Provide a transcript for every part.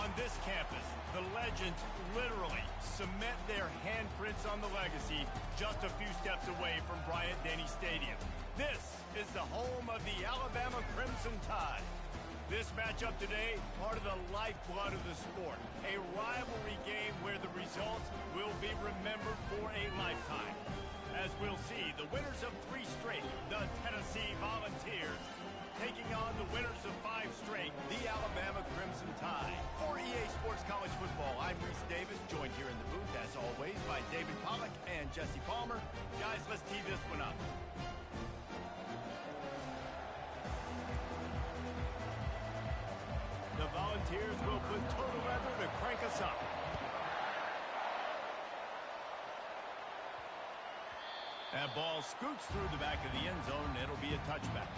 On this campus, the legends literally cement their handprints on the legacy just a few steps away from Bryant-Denny Stadium. This is the home of the Alabama Crimson Tide. This matchup today, part of the lifeblood of the sport. A rivalry game where the results will be remembered for a lifetime. As we'll see, the winners of 3 straight, the Tennessee Volunteers, taking on the winners of 5 straight, the Alabama Crimson Tide. For EA Sports College Football, I'm Reese Davis, joined here in the booth, as always, by David Pollack and Jesse Palmer. Guys, let's tee this one up. The Volunteers will put total leather to crank us up. That ball scoots through the back of the end zone, and it'll be a touchback.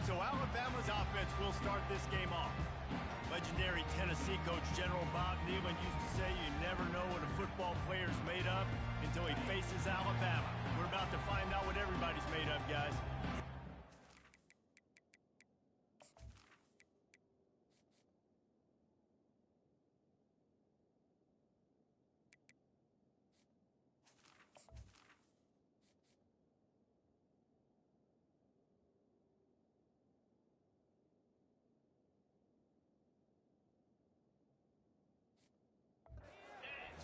So Alabama's offense will start this game off. Legendary Tennessee coach General Bob Neyland used to say you never know what a football player's made of until he faces Alabama. We're about to find out what everybody's made of, guys.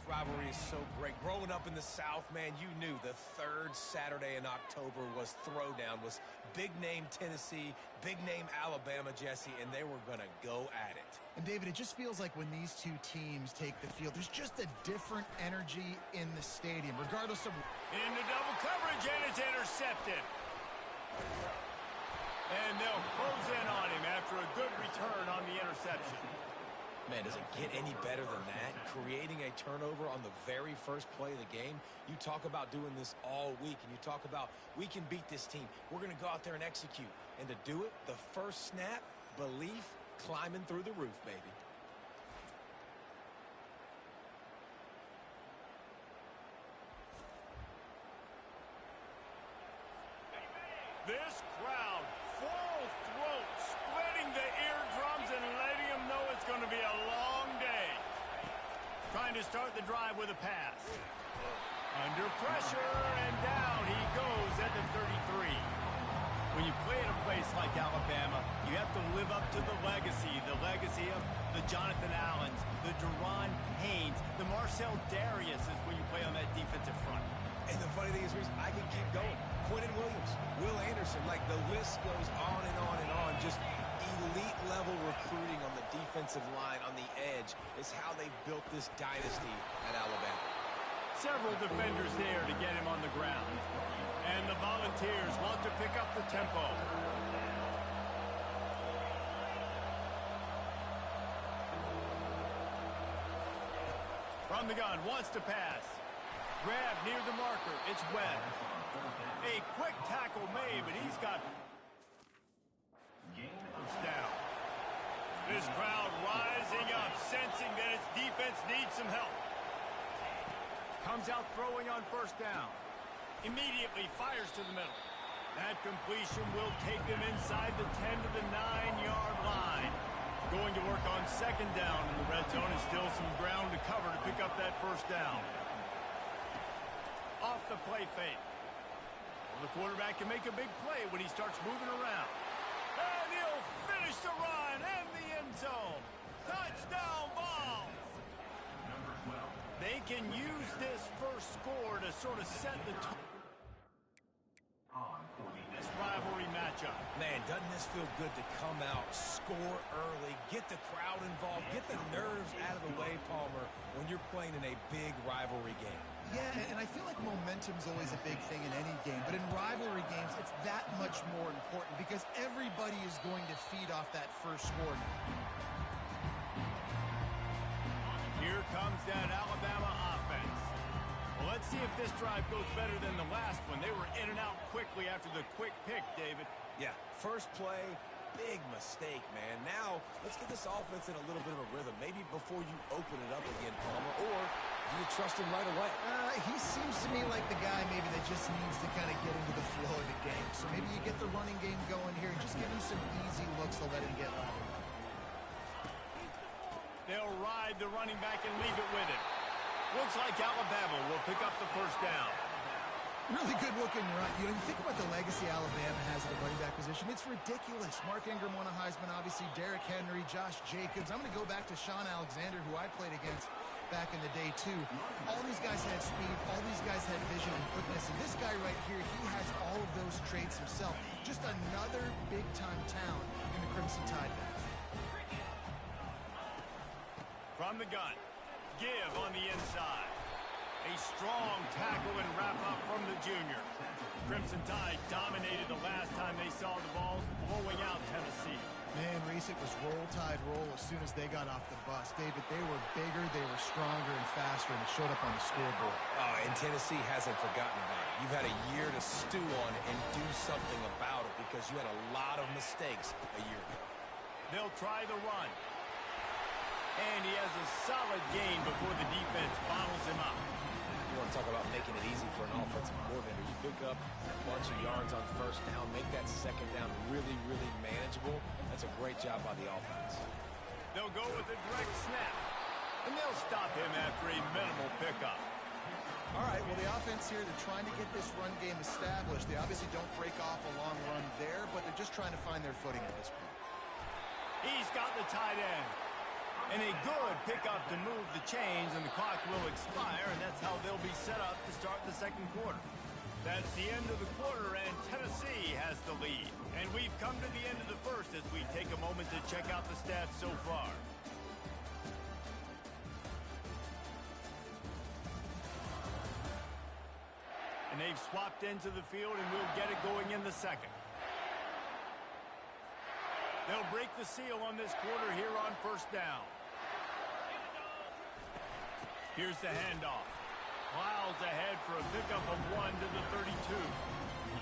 Rivalry is so great. Growing up in the South, man, you knew the 3rd Saturday in October was Throwdown, was big name Tennessee, big name Alabama, Jesse, and they were going to go at it. And David, it just feels like when these two teams take the field, there's just a different energy in the stadium, regardless of... Into double coverage, and it's intercepted. And they'll close in on him after a good return on the interception. Man, does it get any better than that? Creating a turnover on the very first play of the game. You talk about doing this all week, and you talk about, we can beat this team. We're going to go out there and execute. And to do it, the first snap, belief, climbing through the roof, baby. This crowd, full throat, splitting the eardrums and letting them know it's going to be a long day. Trying to start the drive with a pass. Under pressure, and down he goes at the 33. When you play at a place like Alabama, you have to live up to the legacy of the Jonathan Allens, the Deron Haynes, the Marcel Dariuses when you play on that defensive front. And the funny thing is, Reese, I can keep going. Quentin Williams, Will Anderson, like the list goes on and on and on. Just elite level recruiting on the defensive line, on the edge, is how they built this dynasty at Alabama. Several defenders there to get him on the ground. And the Volunteers want to pick up the tempo. From the gun, wants to pass. Grab near the marker. It's Webb. A quick tackle made, but he's got first down. This crowd rising up, sensing that its defense needs some help. Comes out throwing on first down. Immediately fires to the middle. That completion will take them inside the 10 to the 9-yard line. Going to work on second down in the red zone, and still some ground to cover to pick up that first down. Off the play fake. Well, the quarterback can make a big play when he starts moving around. And he'll finish the run in the end zone. Touchdown Vols! They can use this first score to sort of set the tone. This rivalry matchup. Man, doesn't this feel good to come out, score early, get the crowd involved, get the nerves out of the way, Palmer, when you're playing in a big rivalry game. Yeah, and I feel like momentum's always a big thing in any game, but in rivalry games, it's that much more important because everybody is going to feed off that first score. Here comes that Alabama offense. Well, let's see if this drive goes better than the last one. They were in and out quickly after the quick pick, David. Yeah, first play, big mistake, man. Now, let's get this offense in a little bit of a rhythm. Maybe before you open it up again, Palmer, or do you trust him right away? He seems to me like the guy maybe that just needs to kind of get into the flow of the game. So maybe you get the running game going here and just give him some easy looks to let him get louder. They'll ride the running back and leave it with him. Looks like Alabama will pick up the first down. Really good looking run. You think about the legacy Alabama has at the running back position. It's ridiculous. Mark Ingram won a Heisman, obviously. Derrick Henry, Josh Jacobs. I'm going to go back to Sean Alexander, who I played against back in the day, too. All these guys had speed. All these guys had vision and quickness. And this guy right here, he has all of those traits himself. Just another big-time talent in the Crimson Tide backs. From the gun, give on the inside. A strong tackle and wrap-up from the junior. Crimson Tide dominated the last time they saw the Vols, blowing out Tennessee. Man, Reese, it was roll tide roll as soon as they got off the bus. David, they were bigger, they were stronger and faster, and it showed up on the scoreboard. And Tennessee hasn't forgotten about it. You've had a year to stew on it and do something about it because you had a lot of mistakes a year ago. They'll try the run. And he has a solid gain before the defense bottles him up. You want to talk about making it easy for an offensive coordinator. You pick up a bunch of yards on first down, make that second down really, really manageable. That's a great job by the offense. They'll go with a direct snap, and they'll stop him after a minimal pickup. All right, well, the offense here, they're trying to get this run game established. They obviously don't break off a long run there, but they're just trying to find their footing at this point. He's got the tight end. And a good pickup to move the chains, and the clock will expire, and that's how they'll be set up to start the second quarter. That's the end of the quarter, and Tennessee has the lead. And we've come to the end of the first as we take a moment to check out the stats so far. And they've swapped into the field, and we'll get it going in the second. They'll break the seal on this quarter here on first down. Here's the handoff. Plows ahead for a pickup of 1 to the 32.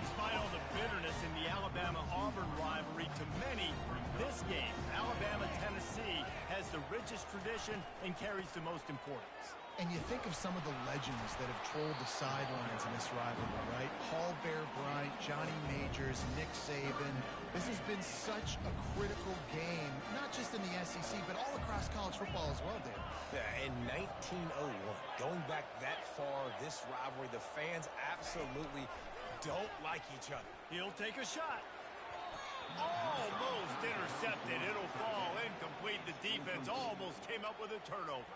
Despite all the bitterness in the Alabama-Auburn rivalry, to many, this game, Alabama-Tennessee, has the richest tradition and carries the most importance. And you think of some of the legends that have trolled the sidelines in this rivalry, right? Paul Bear Bryant, Johnny Majors, Nick Saban. This has been such a critical game, not just in the SEC, but all across college football as well, Dave. Yeah, in 1901, going back that far, this rivalry, the fans absolutely don't like each other. He'll take a shot. Almost intercepted. It'll fall incomplete. The defense almost came up with a turnover.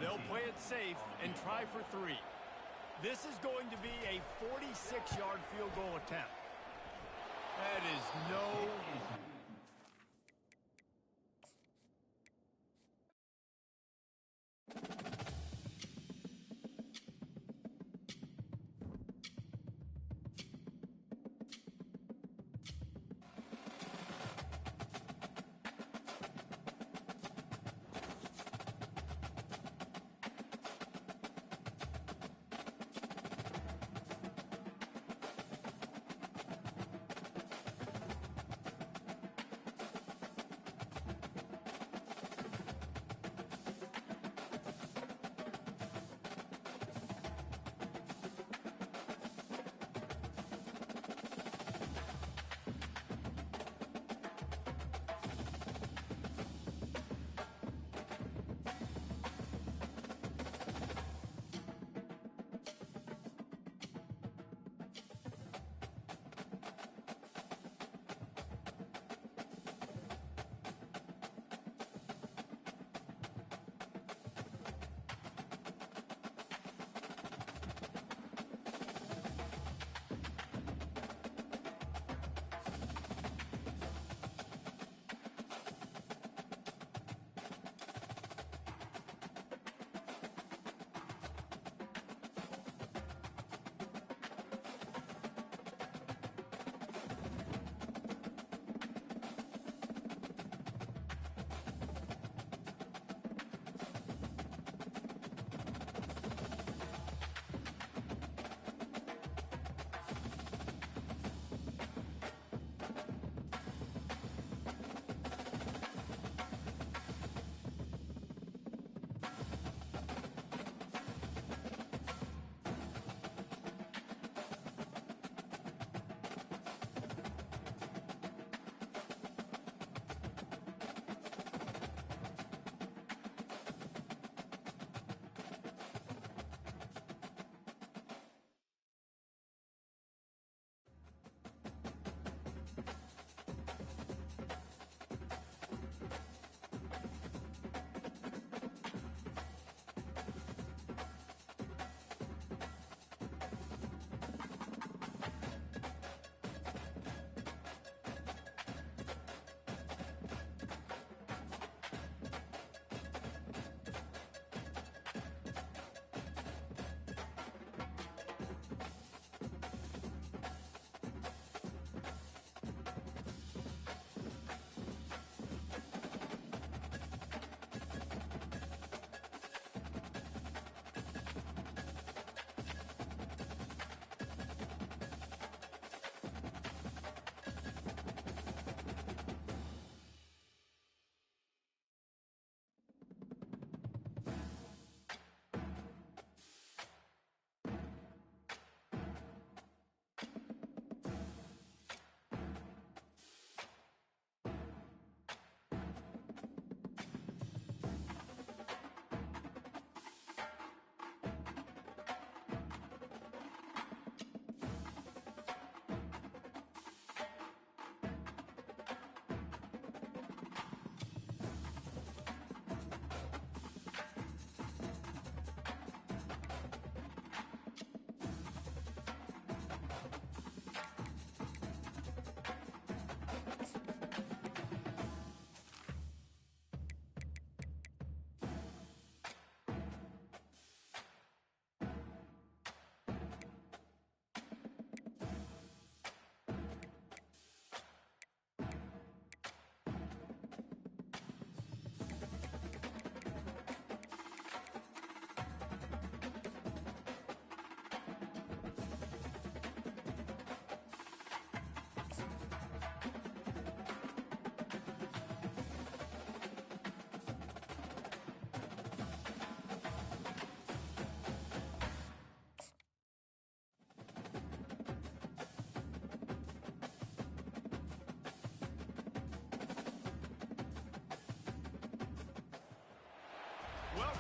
They'll play it safe and try for 3. This is going to be a 46-yard field goal attempt. That is no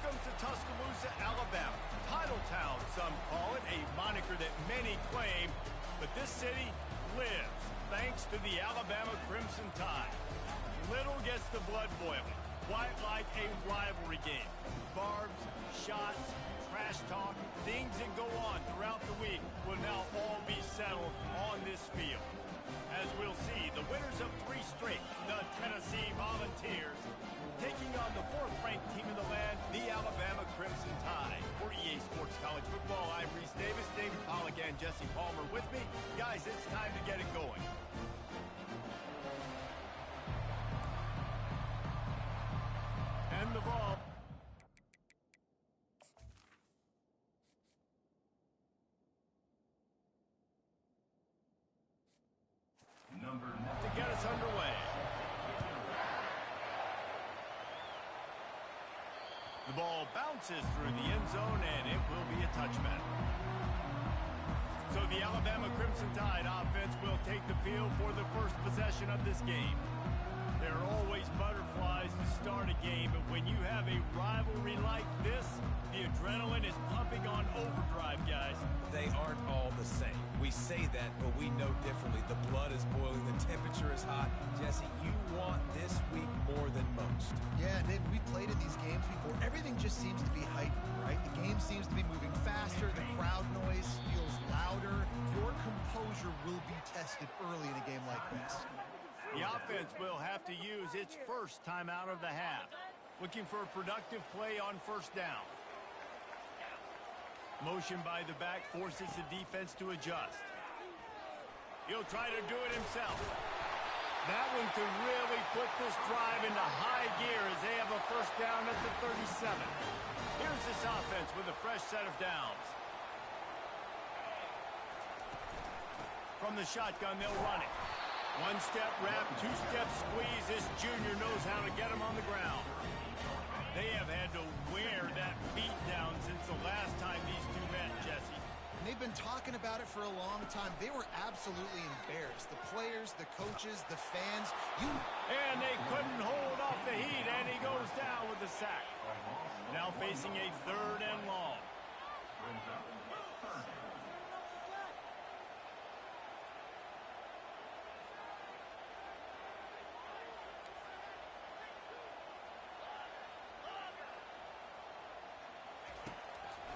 Welcome to Tuscaloosa, Alabama. Title Town, some call it, a moniker that many claim, but this city lives thanks to the Alabama Crimson Tide. Little gets the blood boiling, quite like a rivalry game. Barbs, shots, trash talk, things that go on throughout the week will now all be settled on this field. As we'll see, the winners of 3 straight, the Tennessee Volunteers, taking on the 4th-ranked team in the land, the Alabama Crimson Tide. For EA Sports College Football, I'm Reese Davis, David Pollack, and Jesse Palmer with me. Guys, it's time to get it going. And the ball. To get us underway. The ball bounces through the end zone, and it will be a touchback. So the Alabama Crimson Tide offense will take the field for the first possession of this game. There are always butterflies to start a game, but when you have a rivalry like this, the adrenaline is pumping on overdrive, guys. They aren't all the same. We say that, but we know differently. The blood is boiling. The temperature is hot. Jesse, you want this week more than most. Yeah, Dave, we played in these games before. Everything just seems to be heightened, right? The game seems to be moving faster. The crowd noise feels louder. Your composure will be tested early in a game like this. The offense will have to use its first timeout of the half. Looking for a productive play on first down. Motion by the back forces the defense to adjust. He'll try to do it himself. That one could really put this drive into high gear as they have a first down at the 37. Here's this offense with a fresh set of downs. From the shotgun, they'll run it. 1-step wrap, 2-step squeeze. This junior knows how to get him on the ground. They have had to wear that beat down since the last time these two met, Jesse. And they've been talking about it for a long time. They were absolutely embarrassed. The players, the coaches, the fans. And they couldn't hold off the heat, and he goes down with the sack. Now facing a 3rd and long.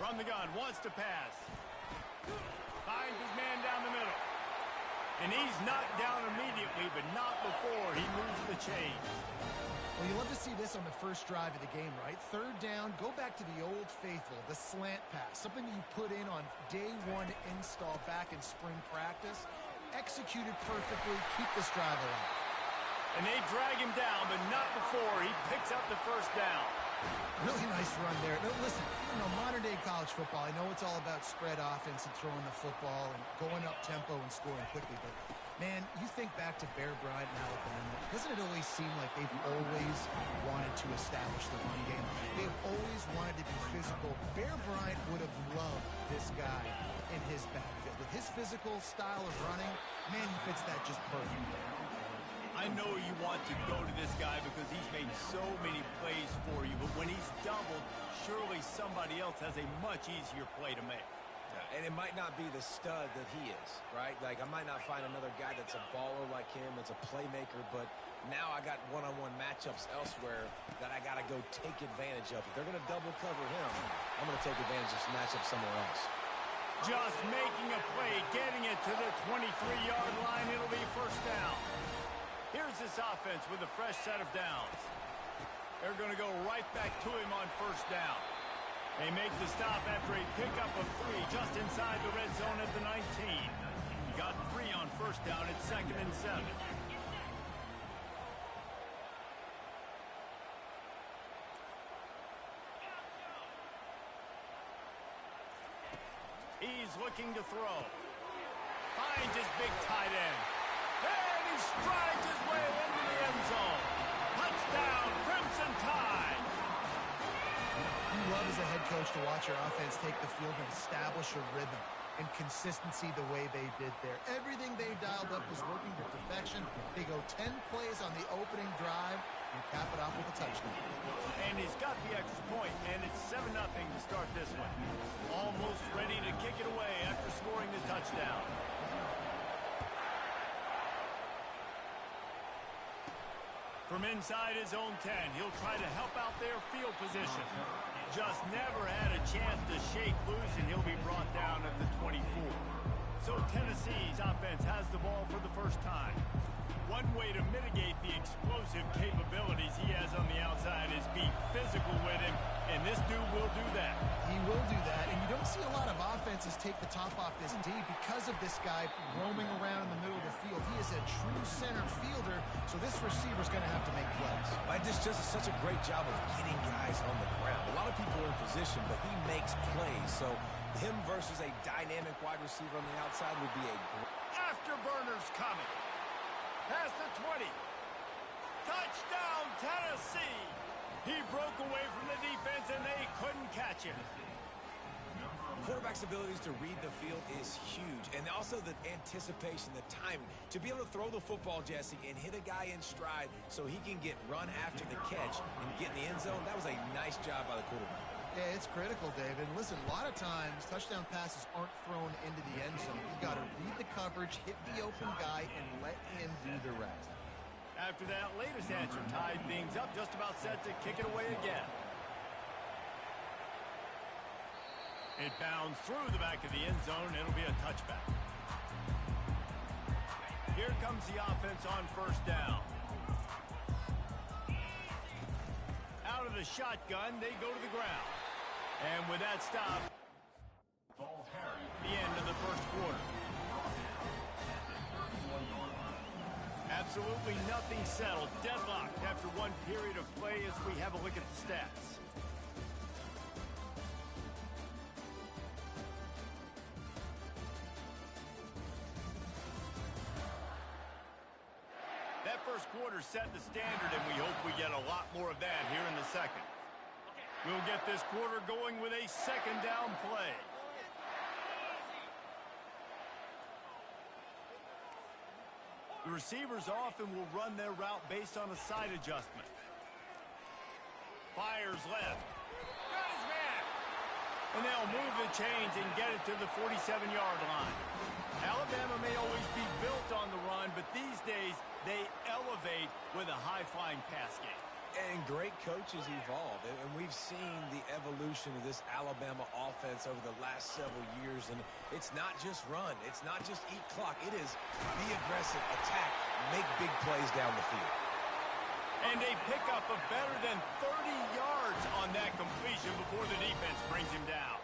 From the gun, wants to pass. Finds his man down the middle. And he's knocked down immediately, but not before he moves the chains. Well, you love to see this on the first drive of the game, right? 3rd down, go back to the old faithful, the slant pass, something you put in on day 1 install back in spring practice. Executed perfectly, keep this drive alive. And they drag him down, but not before he picks up the first down. Really nice run there. Now, listen, modern-day college football, I know it's all about spread offense and throwing the football and going up tempo and scoring quickly, but, man, you think back to Bear Bryant and Alabama, doesn't it always seem like they've always wanted to establish the run game? They've always wanted to be physical. Bear Bryant would have loved this guy in his backfield. With his physical style of running, man, he fits that just perfectly. I know you want to go to this guy because he's made so many plays for you, but when he's doubled, surely somebody else has a much easier play to make. And it might not be the stud that he is, right? Like, I might not find another guy that's a baller like him, that's a playmaker, but now I got one-on-one matchups elsewhere that I got to go take advantage of. If they're going to double cover him, I'm going to take advantage of some matchups somewhere else. Just making a play, getting it to the 23-yard line. It'll be first down. Here's this offense with a fresh set of downs. They're going to go right back to him on first down. They make the stop after a pickup of 3 just inside the red zone at the 19. He got 3 on first down at 2nd and 7. He's looking to throw. Finds his big tight end. And he strides his way into the end zone. Touchdown, Crimson Tide. You love as a head coach to watch your offense take the field and establish a rhythm. and consistency the way they did there. Everything they dialed up was working to perfection. They go 10 plays on the opening drive and cap it off with a touchdown. And he's got the extra point, and it's 7-0 to start this one. Almost ready to kick it away after scoring the touchdown. From inside his own 10, he'll try to help out their field position. Just never had a chance to shake loose, and he'll be brought down at the 24. So Tennessee's offense has the ball for the first time. One way to mitigate the explosive capabilities he has on the outside is be physical with him, and this dude will do that. He will do that, and you don't see a lot of offenses take the top off this D because of this guy roaming around in the middle of the field. He is a true center fielder, so this receiver's going to have to make plays. This just is such a great job of getting guys on the ground. A lot of people are in position, but he makes plays, so him versus a dynamic wide receiver on the outside would be a great... Afterburners coming. Past the 20. Touchdown, Tennessee. He broke away from the defense, and they couldn't catch him. Quarterback's abilities to read the field is huge, and also the anticipation, the timing. To be able to throw the football, Jesse, and hit a guy in stride so he can get run after the catch and get in the end zone, that was a nice job by the quarterback. Yeah, it's critical, David. Listen, a lot of times, touchdown passes aren't thrown into the end zone. You've got to read the coverage, hit the open guy, and let him do the rest. After that latest answer tied things up, just about set to kick it away again. It bounds through the back of the end zone. It'll be a touchback. Here comes the offense on first down. Out of the shotgun, they go to the ground. And with that stop, the end of the first quarter. Absolutely nothing settled. Deadlocked after one period of play as we have a look at the stats. That first quarter set the standard, and we hope we get a lot more of that here in the second. We'll get this quarter going with a second down play. The receivers often will run their route based on a side adjustment. Fires left. Got his man. And they'll move the chains and get it to the 47-yard line. Alabama may always be built on the run, but these days they elevate with a high-flying pass game. And great coaches evolve, and we've seen the evolution of this Alabama offense over the last several years, and it's not just run, it's not just eat clock, it is be aggressive, attack, make big plays down the field. And a pickup of better than 30 yards on that completion before the defense brings him down.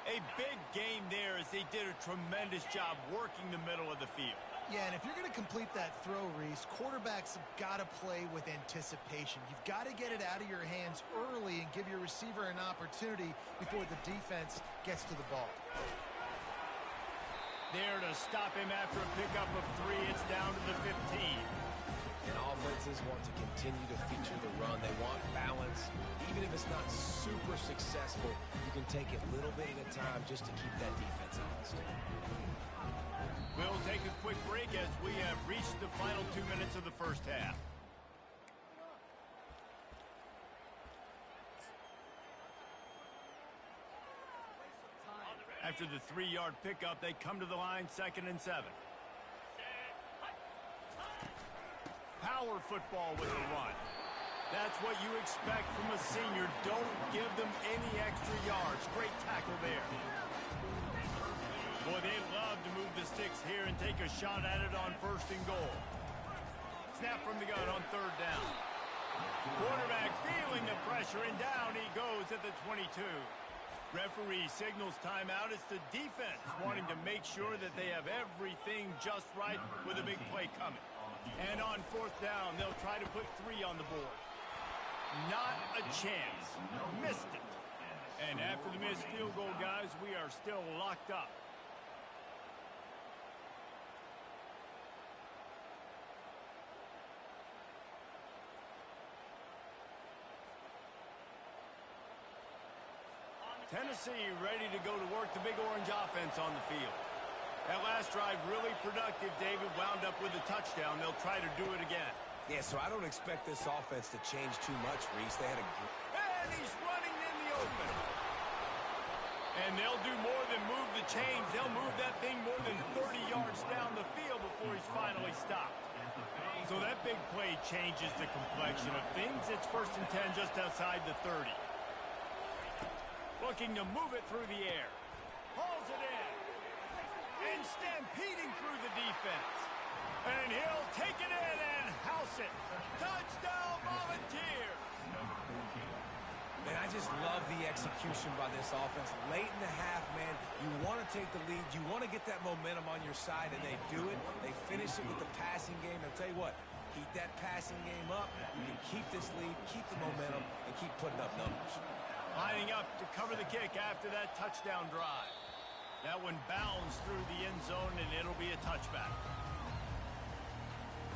A big game there as they did a tremendous job working the middle of the field. Yeah, and if you're going to complete that throw, Reese, quarterbacks have got to play with anticipation. You've got to get it out of your hands early and give your receiver an opportunity before the defense gets to the ball. There to stop him after a pickup of 3. It's down to the 15. And offenses want to continue to feature the run. They want balance. Even if it's not super successful, you can take it little bit at a time just to keep that defense honest. We'll take a quick break as we have reached the final 2 minutes of the first half. After the 3-yard pickup, they come to the line, 2nd and 7. Power football with a run. That's what you expect from a senior. Don't give them any extra yards. Great tackle there. Boy, they love to move the sticks here and take a shot at it on 1st and goal. Snap from the gun on 3rd down. Quarterback feeling the pressure, and down he goes at the 22. Referee signals timeout. It's the defense wanting to make sure that they have everything just right with a big play coming. And on 4th down, they'll try to put 3 on the board. Not a chance. Missed it. And after the missed field goal, guys, we are still locked up. Tennessee ready to go to work the Big Orange offense on the field. That last drive really productive. David wound up with a touchdown. They'll try to do it again. Yeah, so I don't expect this offense to change too much, Reese. They had a... And he's running in the open. And they'll do more than move the chains. They'll move that thing more than 30 yards down the field before he's finally stopped. So that big play changes the complexion of things. It's 1st and 10 just outside the 30. Looking to move it through the air. Hauls it in. And stampeding through the defense. And he'll take it in and house it. Touchdown, Volunteers! Man, I just love the execution by this offense. Late in the half, man, you want to take the lead. You want to get that momentum on your side, and they do it. They finish it with the passing game. I'll tell you what, keep that passing game up. You can keep this lead, keep the momentum, and keep putting up numbers. Lining up to cover the kick after that touchdown drive. That one bounds through the end zone, and it'll be a touchback.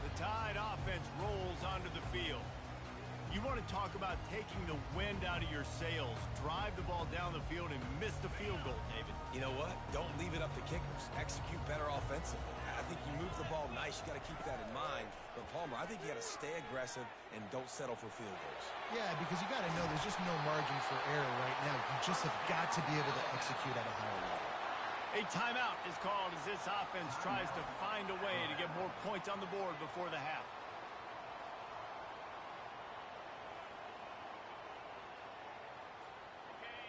The Tide offense rolls onto the field. You want to talk about taking the wind out of your sails. Drive the ball down the field and miss the field goal, David. You know what? Don't leave it up to kickers. Execute better offensively. I think you move the ball nice. You got to keep that in mind. But, Palmer, I think you got to stay aggressive and don't settle for field goals. Yeah, because you got to know there's just no margin for error right now. You just have got to be able to execute at a higher level. A timeout is called as this offense tries to find a way to get more points on the board before the half.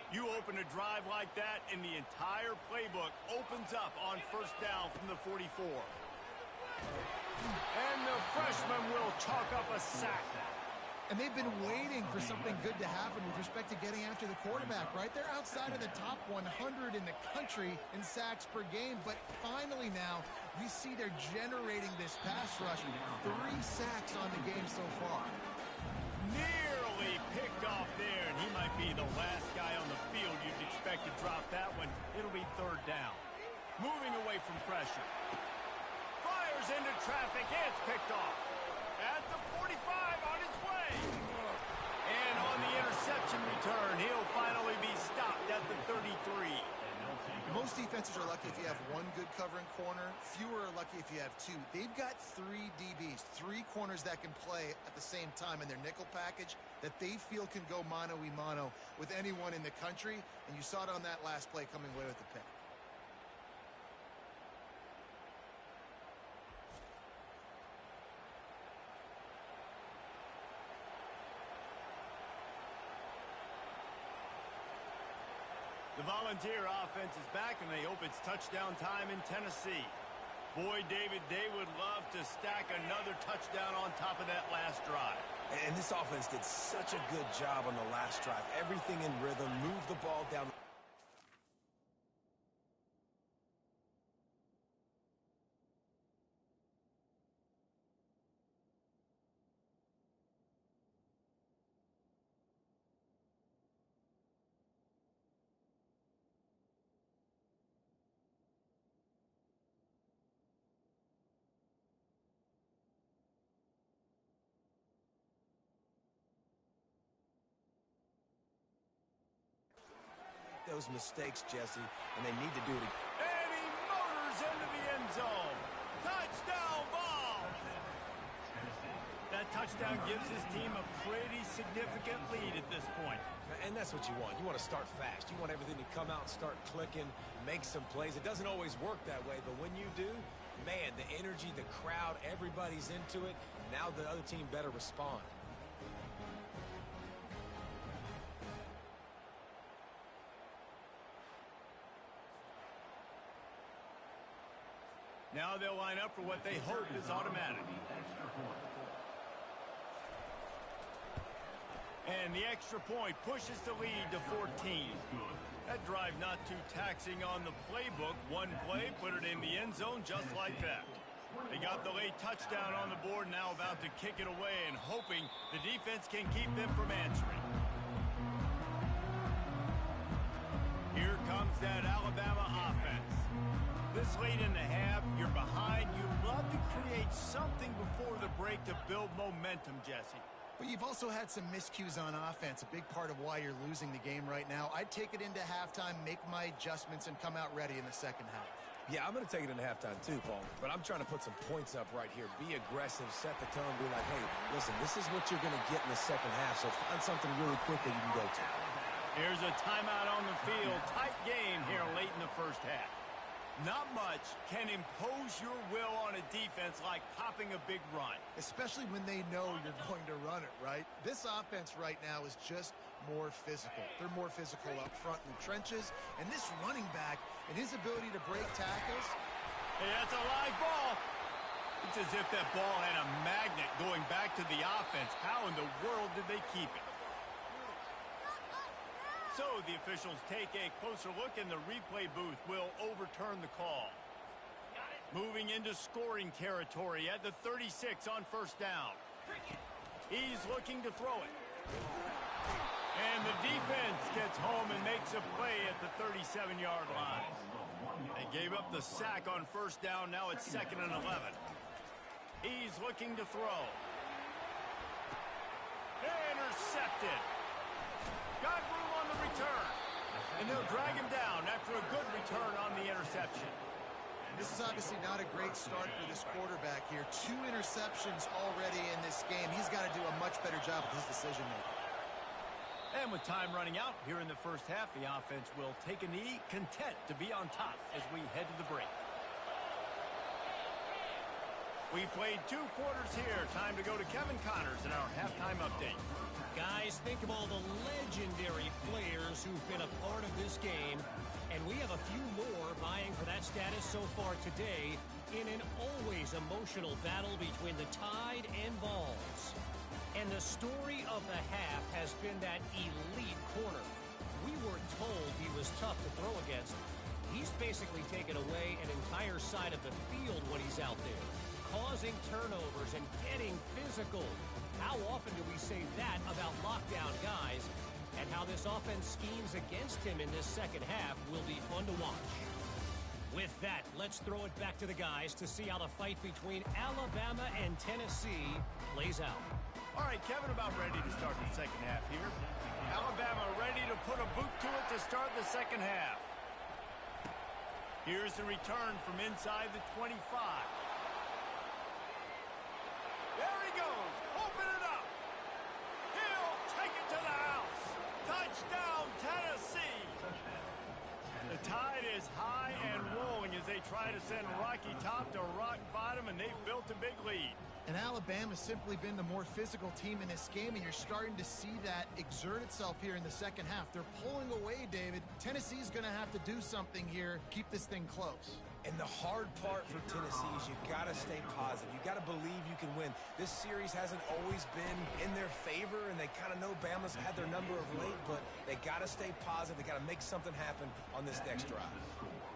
You open a drive like that, and the entire playbook opens up on 1st down from the 44. And the freshman will chalk up a sack. And they've been waiting for something good to happen with respect to getting after the quarterback, right? They're outside of the top 100 in the country in sacks per game, but finally now we see they're generating this pass rush. 3 sacks on the game so far. Nearly picked off there, and he might be the last guy on the field you'd expect to drop that one. It'll be 3rd down. Moving away from pressure. Fires into traffic. It's picked off. At the 45 on his way. And on the interception return, he'll finally be stopped at the 33. Most defenses are lucky if you have 1 good covering corner. Fewer are lucky if you have 2. They've got 3 DBs, 3 corners that can play at the same time in their nickel package that they feel can go mano-a-mano with anyone in the country. And you saw it on that last play coming away with the pick. The Volunteer offense is back, and they hope it's touchdown time in Tennessee. Boy, David, they would love to stack another touchdown on top of that last drive. And this offense did such a good job on the last drive. Everything in rhythm, move the ball down. Those mistakes, Jesse, and they need to do it again. And he motors into the end zone. Touchdown ball! That touchdown gives his team a pretty significant lead at this point. And that's what you want. You want to start fast. You want everything to come out and start clicking, make some plays. It doesn't always work that way, but when you do, man, the energy, the crowd, everybody's into it. Now the other team better respond. Now they'll line up for what they hope is automatic. And the extra point pushes the lead to 14. That drive not too taxing on the playbook. One play, put it in the end zone just like that. They got the late touchdown on the board, now about to kick it away and hoping the defense can keep them from answering. Here comes that Alabama offense. This late in the half, you're behind. You'd love to create something before the break to build momentum, Jesse. But you've also had some miscues on offense, a big part of why you're losing the game right now. I'd take it into halftime, make my adjustments, and come out ready in the second half. Yeah, I'm going to take it into halftime too, Paul. But I'm trying to put some points up right here. Be aggressive, set the tone, be like, hey, listen, this is what you're going to get in the second half, so find something really quick that you can go to. Here's a timeout on the field. Tight game here late in the first half. Not much can impose your will on a defense like popping a big run. Especially when they know you're going to run it, right? This offense right now is just more physical. They're more physical up front in the trenches. And this running back and his ability to break tackles. Hey, that's a live ball. It's as if that ball had a magnet going back to the offense. How in the world did they keep it? So the officials take a closer look, and the replay booth will overturn the call. Moving into scoring territory at the 36 on first down. He's looking to throw it. And the defense gets home and makes a play at the 37-yard line. They gave up the sack on first down. Now it's 2nd and 11. He's looking to throw. Intercepted. Got room on the return. And they'll drag him down after a good return on the interception. This is obviously not a great start for this quarterback here. 2 interceptions already in this game. He's got to do a much better job with his decision-making. And with time running out here in the first half, the offense will take a knee, content to be on top as we head to the break. We played 2 quarters here. Time to go to Kevin Connors in our halftime update. Guys, think of all the legendary players who've been a part of this game, and we have a few more vying for that status so far today in an always emotional battle between the Tide and Vols. And the story of the half has been that elite corner. We were told he was tough to throw against. He's basically taken away an entire side of the field when he's out there, causing turnovers and getting physical. How often do we say that about lockdown guys? And how this offense schemes against him in this second half will be fun to watch. With that, let's throw it back to the guys to see how the fight between Alabama and Tennessee plays out. All right, Kevin, about ready to start the second half here. Alabama ready to put a boot to it to start the second half. Here's the return from inside the 25. There he goes. Open it up. He'll take it to the house. Touchdown, Tennessee. The Tide is high and rolling as they try to send Rocky Top to rock bottom, and they've built a big lead. And Alabama's simply been the more physical team in this game, and you're starting to see that exert itself here in the second half. They're pulling away, David. Tennessee's going to have to do something here, keep this thing close. And the hard part for Tennessee is you got to stay positive. You got to believe you can win. This series hasn't always been in their favor, and they kind of know Bama's had their number of late, but they got to stay positive. They got to make something happen on this next drive.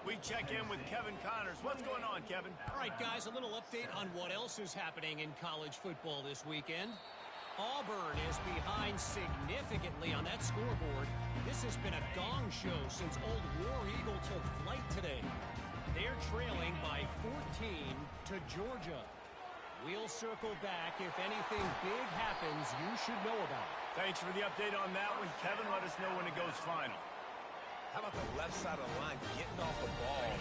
We check in with Kevin Connors. What's going on, Kevin? All right, guys, a little update on what else is happening in college football this weekend. Auburn is behind significantly on that scoreboard. This has been a gong show since Old War Eagle took flight today. They're trailing by 14 to Georgia. We'll circle back if anything big happens you should know about. Thanks for the update on that one, Kevin. Let us know when it goes final. How about the left side of the line getting off the ball,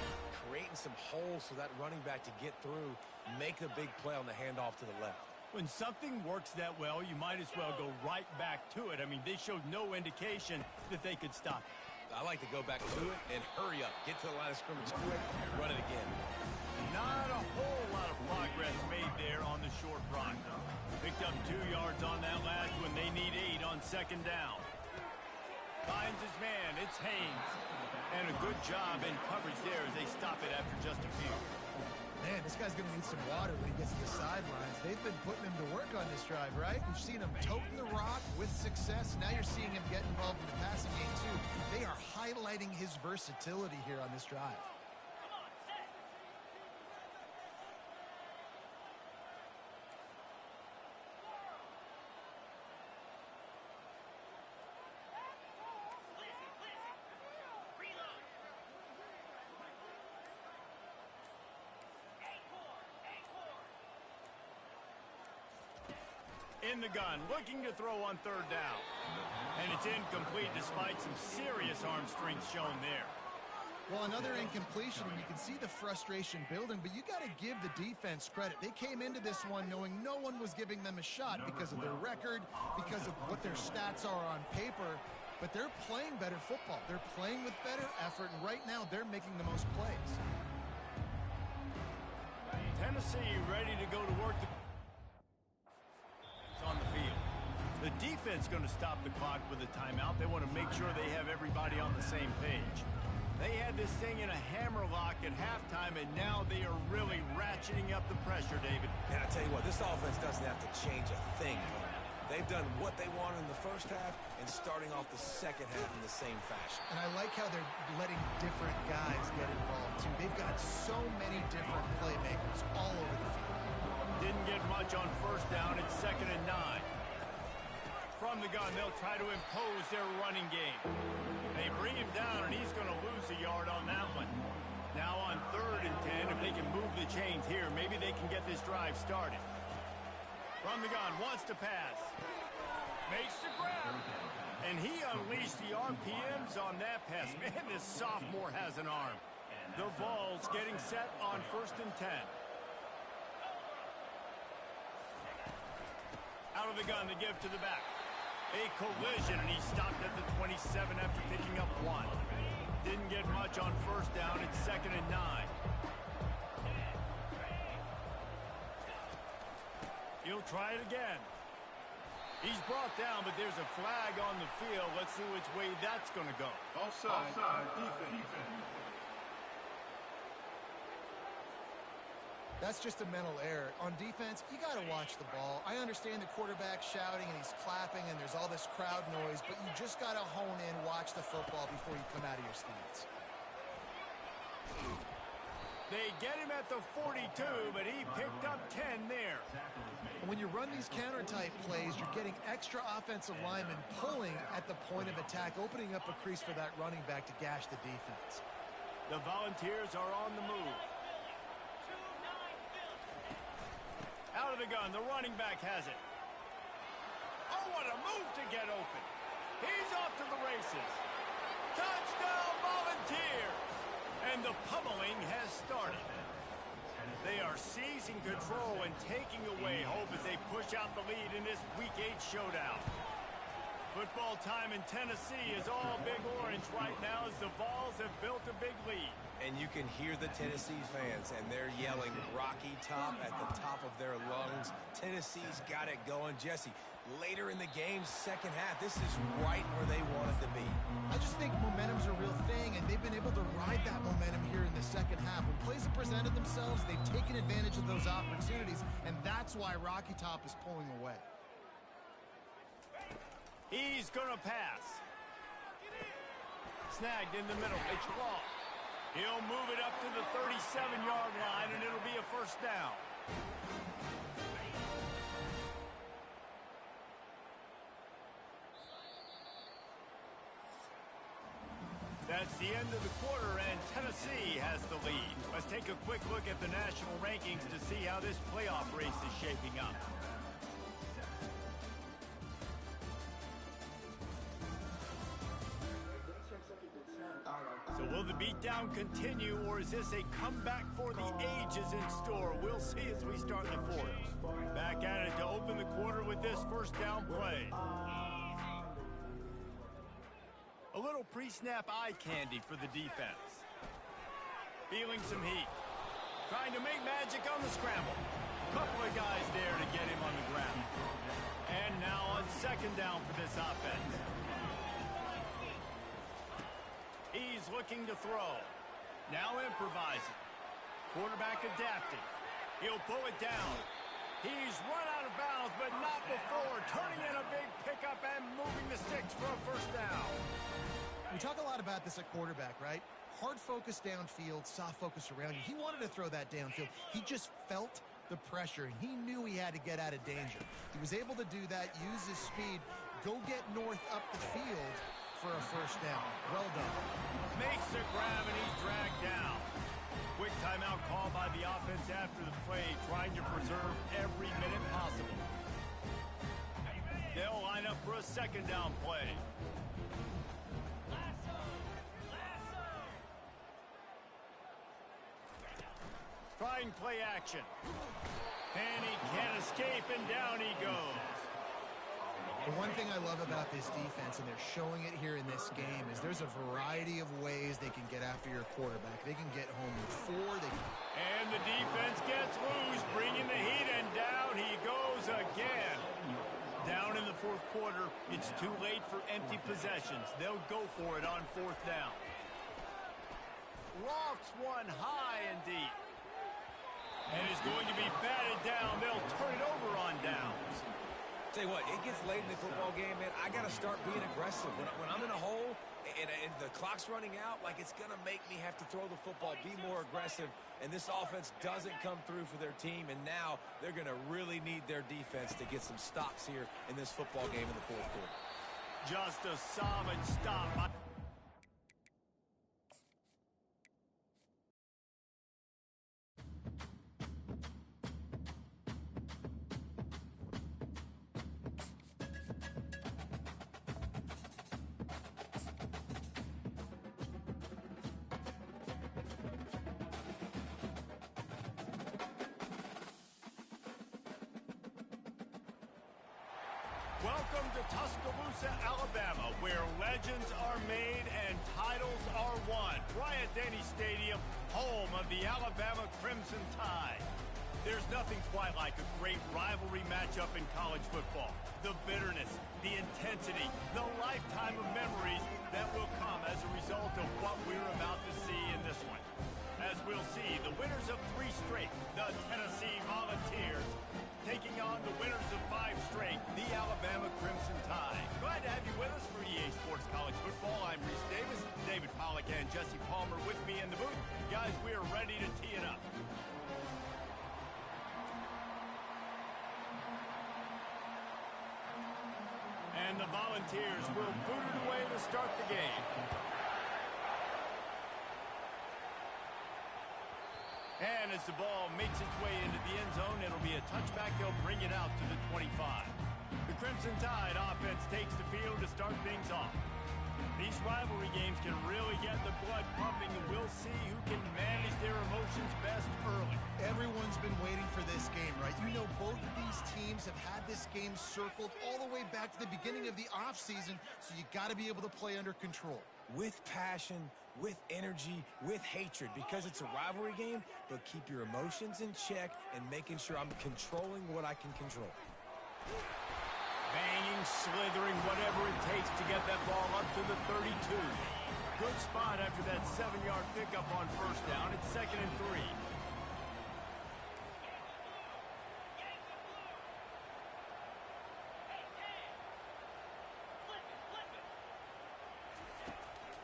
creating some holes for that running back to get through, make a big play on the handoff to the left. When something works that well, you might as well go right back to it. I mean, they showed no indication that they could stop it. I like to go back to it and hurry up. Get to the line of scrimmage quick, run it again. Not a whole lot of progress made there on the short run. Picked up 2 yards on that last one. They need 8 on second down. Finds his man. It's Haynes. And a good job in coverage there as they stop it after just a few. Man, this guy's going to need some water when he gets to the sidelines. They've been putting him to work on this drive, right? We've seen him toting the rock with success. Now you're seeing him get involved in the passing game, too. They are highlighting his versatility here on this drive. In the gun, looking to throw on third down. And it's incomplete despite some serious arm strength shown there. Well, another incompletion, and you can see the frustration building, but you got to give the defense credit. They came into this one knowing no one was giving them a shot because of their record, because of what their stats are on paper, but they're playing better football. They're playing with better effort, and right now they're making the most plays. Tennessee ready to go to work. It's on the field. The defense going to stop the clock with a timeout. They want to make sure they have everybody on the same page. They had this thing in a hammerlock at halftime, and now they are really ratcheting up the pressure, David. And I tell you what, this offense doesn't have to change a thing. They've done what they wanted in the first half and starting off the second half in the same fashion. And I like how they're letting different guys get involved, too. They've got so many different playmakers all over the field. Didn't get much on first down. It's 2nd and 9. From the gun, they'll try to impose their running game. They bring him down, and he's going to lose a yard on that one. Now on 3rd and 10, if they can move the chains here, maybe they can get this drive started. From the gun, wants to pass. Makes the grab. And he unleashed the RPMs on that pass. Man, this sophomore has an arm. The Vols getting set on 1st and 10. Out of the gun, the give to the back. A collision, and he stopped at the 27 after picking up 1. Didn't get much on first down. It's 2nd and 9. He'll try it again. He's brought down, but there's a flag on the field. Let's see which way that's going to go. Offside, defense. That's just a mental error. On defense, you got to watch the ball. I understand the quarterback shouting and he's clapping and there's all this crowd noise, but you just got to hone in, watch the football before you come out of your stance. They get him at the 42, but he picked up 10 there. And when you run these counter-type plays, you're getting extra offensive linemen pulling at the point of attack, opening up a crease for that running back to gash the defense. The Volunteers are on the move. Out of the gun, the running back has it. Oh, what a move to get open. He's off to the races. Touchdown, Volunteers! And the pummeling has started. They are seizing control and taking away hope as they push out the lead in this Week 8 showdown. Football time in Tennessee is all Big Orange right now as the Vols have built a big lead. And you can hear the Tennessee fans, and they're yelling Rocky Top at the top of their lungs. Tennessee's got it going. Jesse, later in the game, second half, this is right where they wanted to be. I just think momentum's a real thing, and they've been able to ride that momentum here in the second half. When plays have presented themselves, they've taken advantage of those opportunities, and that's why Rocky Top is pulling away. He's going to pass. Snagged in the middle. It's ball. He'll move it up to the 37-yard line, and it'll be a first down. That's the end of the quarter, and Tennessee has the lead. Let's take a quick look at the national rankings to see how this playoff race is shaping up. So will the beatdown continue, or is this a comeback for the ages in store? We'll see as we start the fourth. Back at it to open the quarter with this first down play. A little pre-snap eye candy for the defense. Feeling some heat. Trying to make magic on the scramble. Couple of guys there to get him on the ground. And now on second down for this offense. He's looking to throw. Now improvising. Quarterback adapting. He'll pull it down. He's run out of bounds, but not before. Turning in a big pickup and moving the sticks for a first down. We talk a lot about this at quarterback, right? Hard focus downfield, soft focus around you. He wanted to throw that downfield. He just felt the pressure, and he knew he had to get out of danger. He was able to do that, use his speed, go get north up the field for a first down. Well done. Makes the grab, and he's dragged down. Quick timeout call by the offense after the play, trying to preserve every minute possible. second down play. Trying play action. And he can't escape, and down he goes. The one thing I love about this defense, and they're showing it here in this game, is there's a variety of ways they can get after your quarterback. They can get home with 4. And the defense gets loose, bringing the heat, and down he goes again. Down in the fourth quarter, it's too late for empty possessions. They'll go for it on fourth down. Lofts one high and deep. And is going to be batted down. They'll turn it over on downs. Tell you what, it gets late in the football game, man. I got to start being aggressive. When I'm in a hole and the clock's running out, like, it's going to make me have to throw the football, be more aggressive. And this offense doesn't come through for their team. And now they're going to really need their defense to get some stops here in this football game in the fourth quarter. Just a solid stop. Welcome to Tuscaloosa, Alabama, where legends are made and titles are won. Bryant-Denny Stadium, home of the Alabama Crimson Tide. There's nothing quite like a great rivalry matchup in college football. The bitterness, the intensity, the lifetime of memories that will come as a result of what we're about to see in this one. As we'll see, the winners of 3 straight, the Tennessee Volunteers, taking on the winners of 5 straight, the Alabama Crimson Tide. Glad to have you with us for EA Sports College Football. I'm Reese Davis, David Pollack, and Jesse Palmer with me in the booth. Guys, we are ready to tee it up. And the Volunteers will boot it away to start the game. And as the ball makes its way into the end zone, it'll be a touchback. They'll bring it out to the 25. The Crimson Tide offense takes the field to start things off. These rivalry games can really get the blood pumping, and we'll see who can manage their emotions best early. Everyone's been waiting for this game, right? You know, both of these teams have had this game circled all the way back to the beginning of the offseason, so you got to be able to play under control. With passion, with energy, with hatred, because it's a rivalry game, but keep your emotions in check and making sure I'm controlling what I can control. Banging, slithering, whatever it takes to get that ball up to the 32. Good spot after that 7-yard pickup on first down. It's 2nd and 3.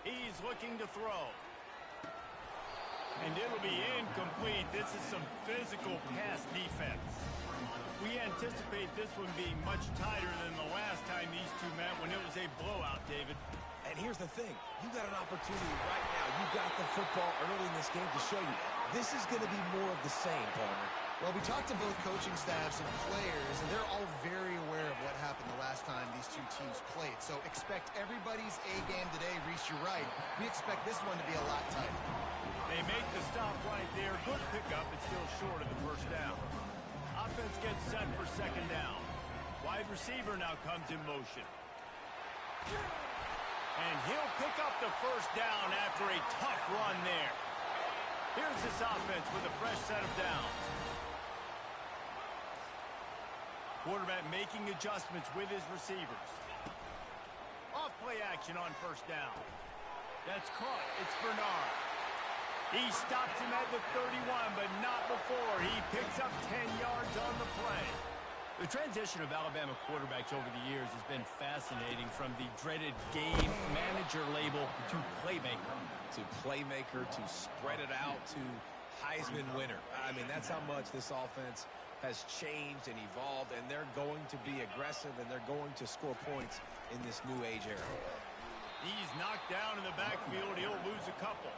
He's looking to throw. And it'll be incomplete. This is some physical pass defense. We anticipate this one being much tighter than the last time these two met when it was a blowout, David. And here's the thing. You got an opportunity right now. You got the football early in this game to show you. This is going to be more of the same, Palmer. Well, we talked to both coaching staffs and players, and they're all very aware of what happened the last time these two teams played. So expect everybody's A-game today. Reese, you're right. We expect this one to be a lot tighter. They make the stop right there. Good pickup. It's still short of the first down. Offense gets set for 2nd down. Wide receiver now comes in motion. And he'll pick up the first down after a tough run there. Here's this offense with a fresh set of downs. Quarterback making adjustments with his receivers. Off play action on first down. That's caught. It's Bernard. He stops him at the 31, but not before. He picks up 10 yards on the play. The transition of Alabama quarterbacks over the years has been fascinating, from the dreaded game manager label to playmaker. To playmaker, to spread it out, to Heisman winner. I mean, that's how much this offense has changed and evolved, and they're going to be aggressive, and they're going to score points in this new age era. He's knocked down in the backfield. He'll lose a couple.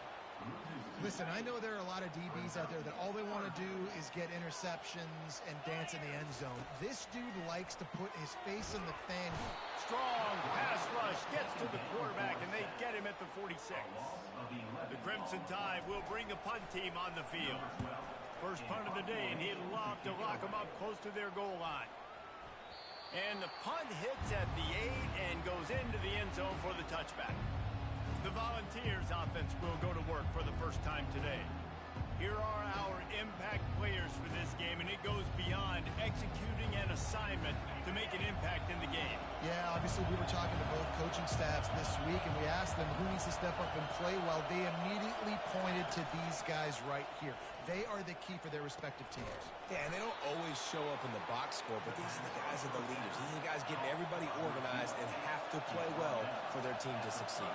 Listen, I know there are a lot of DBs out there that all they want to do is get interceptions and dance in the end zone. This dude likes to put his face in the fan. Strong pass rush gets to the quarterback, and they get him at the 46. The Crimson Tide will bring a punt team on the field. First punt of the day, and he'd love to lock them up close to their goal line. And the punt hits at the 8 and goes into the end zone for the touchback. The Volunteers offense will go to work for the first time today. Here are our impact players for this game, and it goes beyond executing an assignment to make an impact in the game. Yeah, obviously we were talking to both coaching staffs this week, and we asked them who needs to step up and play well. They immediately pointed to these guys right here. They are the key for their respective teams. Yeah, and they don't always show up in the box score, but these are the guys that are the leaders. These are the guys getting everybody organized and have to play well for their team to succeed.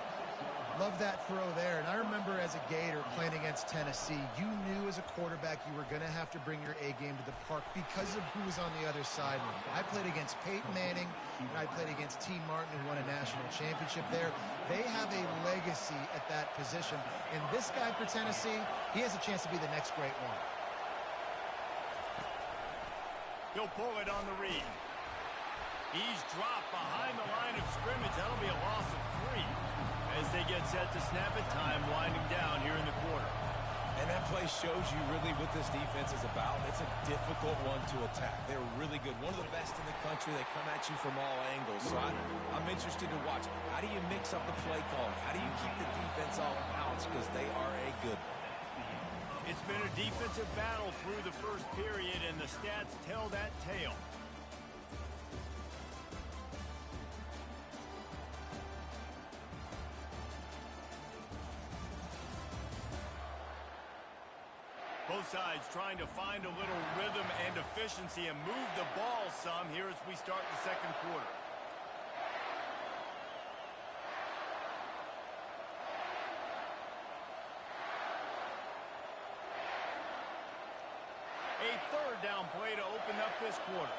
Love that throw there. And I remember as a Gator playing against Tennessee, you knew as a quarterback you were going to have to bring your A game to the park because of who was on the other sideline. I played against Peyton Manning, and I played against T. Martin, who won a national championship there. They have a legacy at that position. And this guy for Tennessee, he has a chance to be the next great one. He'll pull it on the read. He's dropped behind the line of scrimmage. That'll be a loss of 3. As they get set to snap it, time winding down here in the quarter. And that play shows you really what this defense is about. It's a difficult one to attack. They're really good. One of the best in the country. They come at you from all angles. So I'm interested to watch. How do you mix up the play calling? How do you keep the defense off balance? Because they are a good one. It's been a defensive battle through the first period, and the stats tell that tale. Both sides trying to find a little rhythm and efficiency and move the ball some here as we start the second quarter. A third down play to open up this quarter.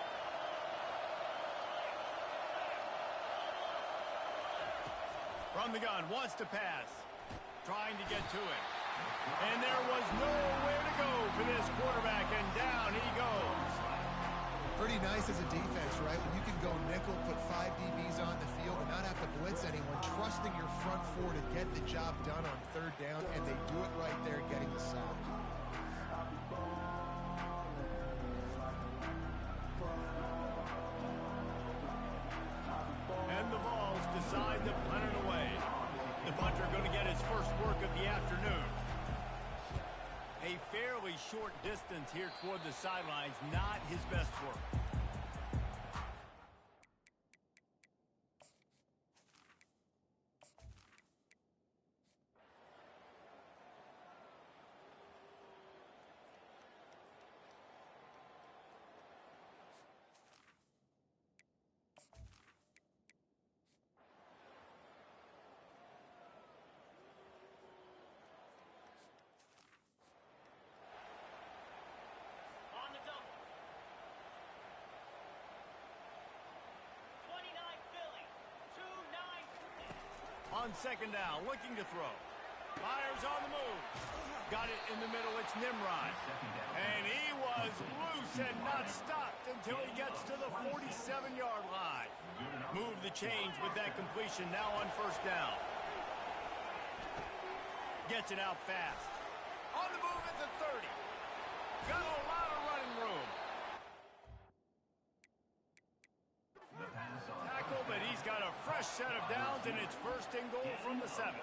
From the gun, wants to pass. Trying to get to it. And there was nowhere to go for this quarterback, and down he goes. Pretty nice as a defense, right? When you can go nickel, put 5 DBs on the field and not have to blitz anyone, trusting your front four to get the job done on third down, and they do it right there, getting the sack. And the Vols decide to punt it away. The punter going to get his first work of the afternoon. A fairly short distance here toward the sidelines, not his best work. On second down, looking to throw. Fires on the move. Got it in the middle, it's Nimrod. And he was loose and not stopped until he gets to the 47-yard line. Move the change with that completion now on first down. Gets it out fast. On the move at the 30. Got a lot of running room. Tackle, but he's got a fresh set of downs, and it's first and goal from the 7.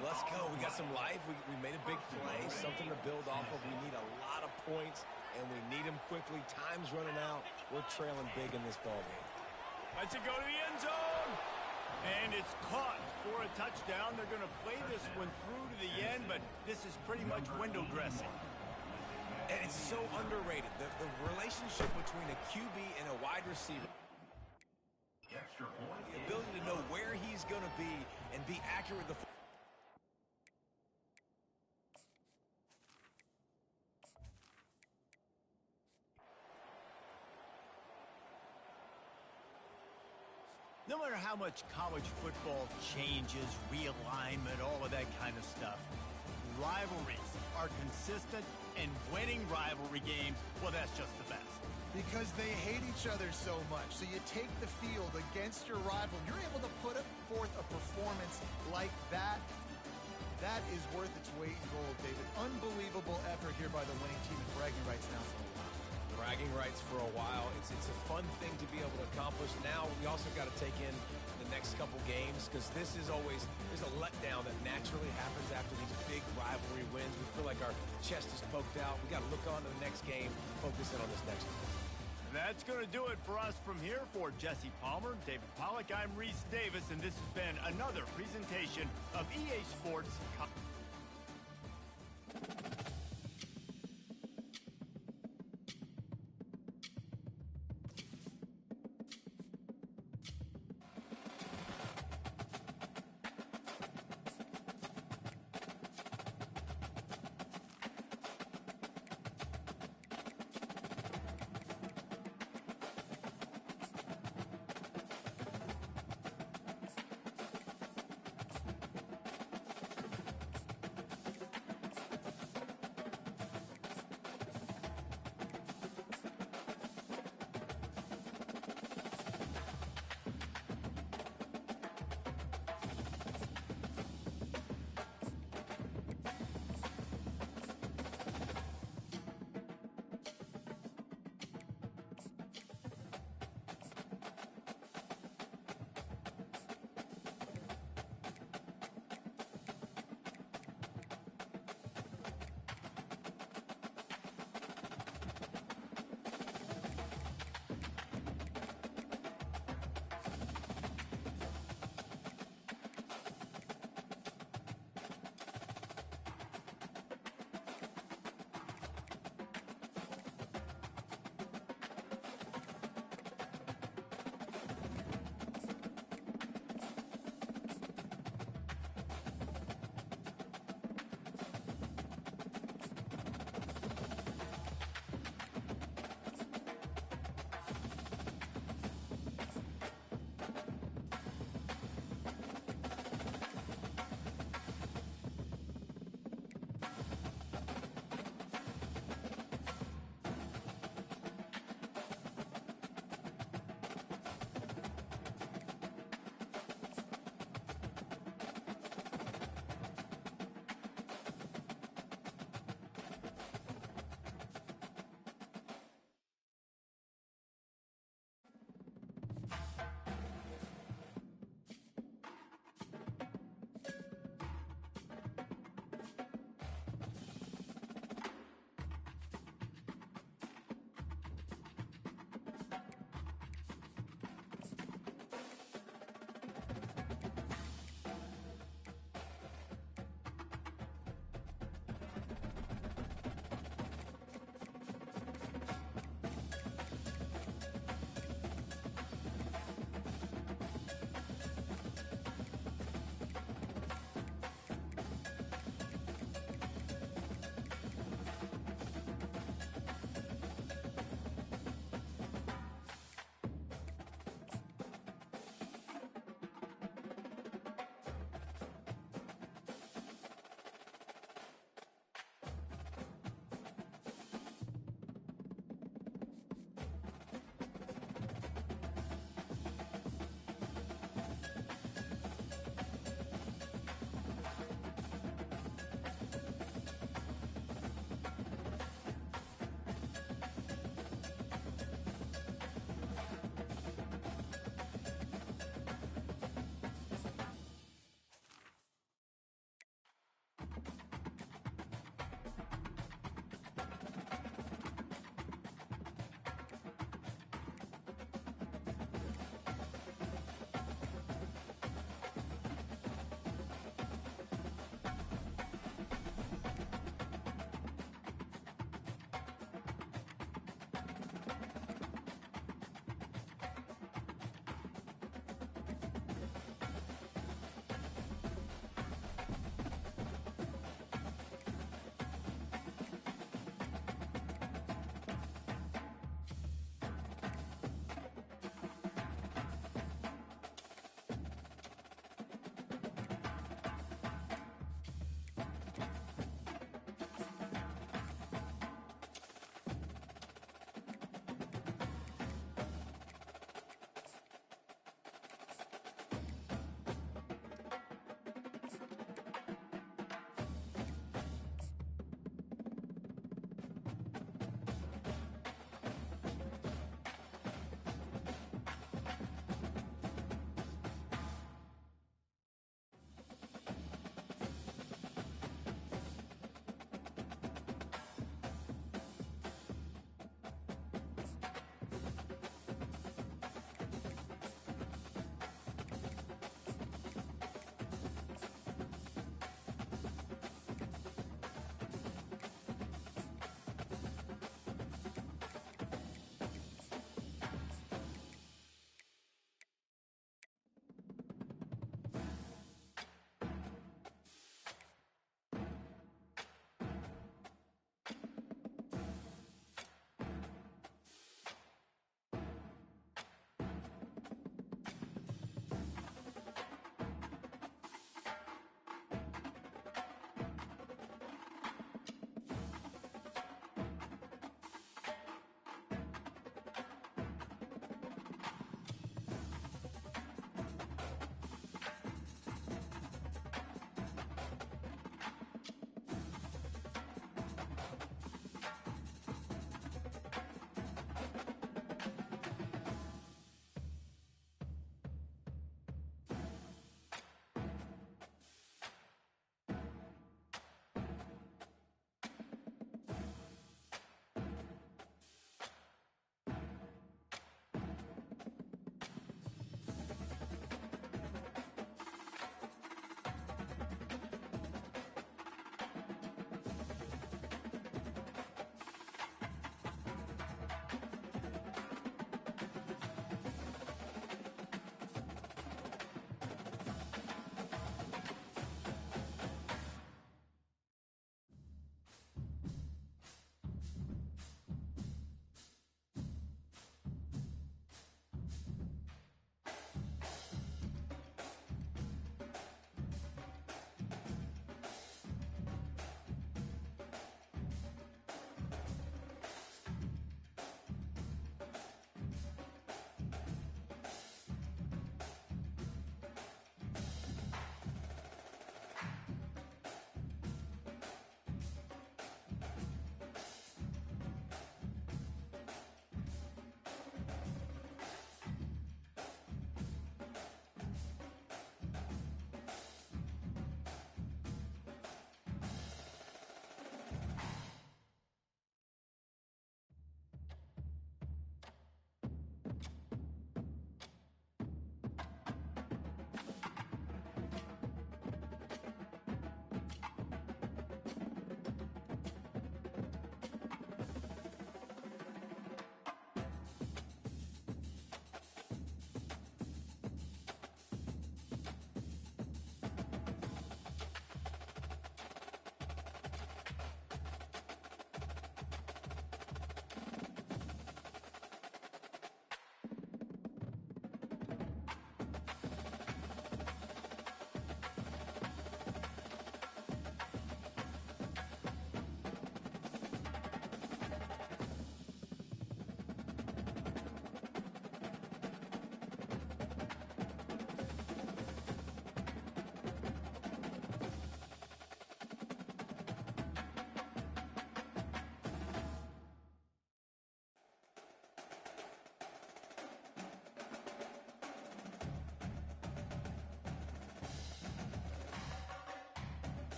Let's go. We got some life. We made a big play, something to build off of. We need a lot of points, and we need them quickly. Time's running out. We're trailing big in this ballgame. Lets it go to the end zone. And it's caught for a touchdown. They're going to play this one through to the end, but this is pretty much window dressing. And it's so underrated. The relationship between a QB and a wide receiver. The ability to know where he's going to be and be accurate with the No matter how much college football changes, realignment, all of that kind of stuff, rivalries are consistent and winning rivalry games, well, that's just the best. Because they hate each other so much. So you take the field against your rival. You're able to put forth a performance like that. That is worth its weight in gold, David. Unbelievable effort here by the winning team, and bragging rights now for a while. Bragging rights for a while. It's a fun thing to be able to accomplish. Now we also got to take in the next couple games, because this is always, there's a letdown that naturally happens after these big rivalry wins. We feel like our chest is poked out. We got to look on to the next game, focus in on this next one. That's going to do it for us from here. For Jesse Palmer, David Pollack, I'm Reese Davis, and this has been another presentation of EA Sports.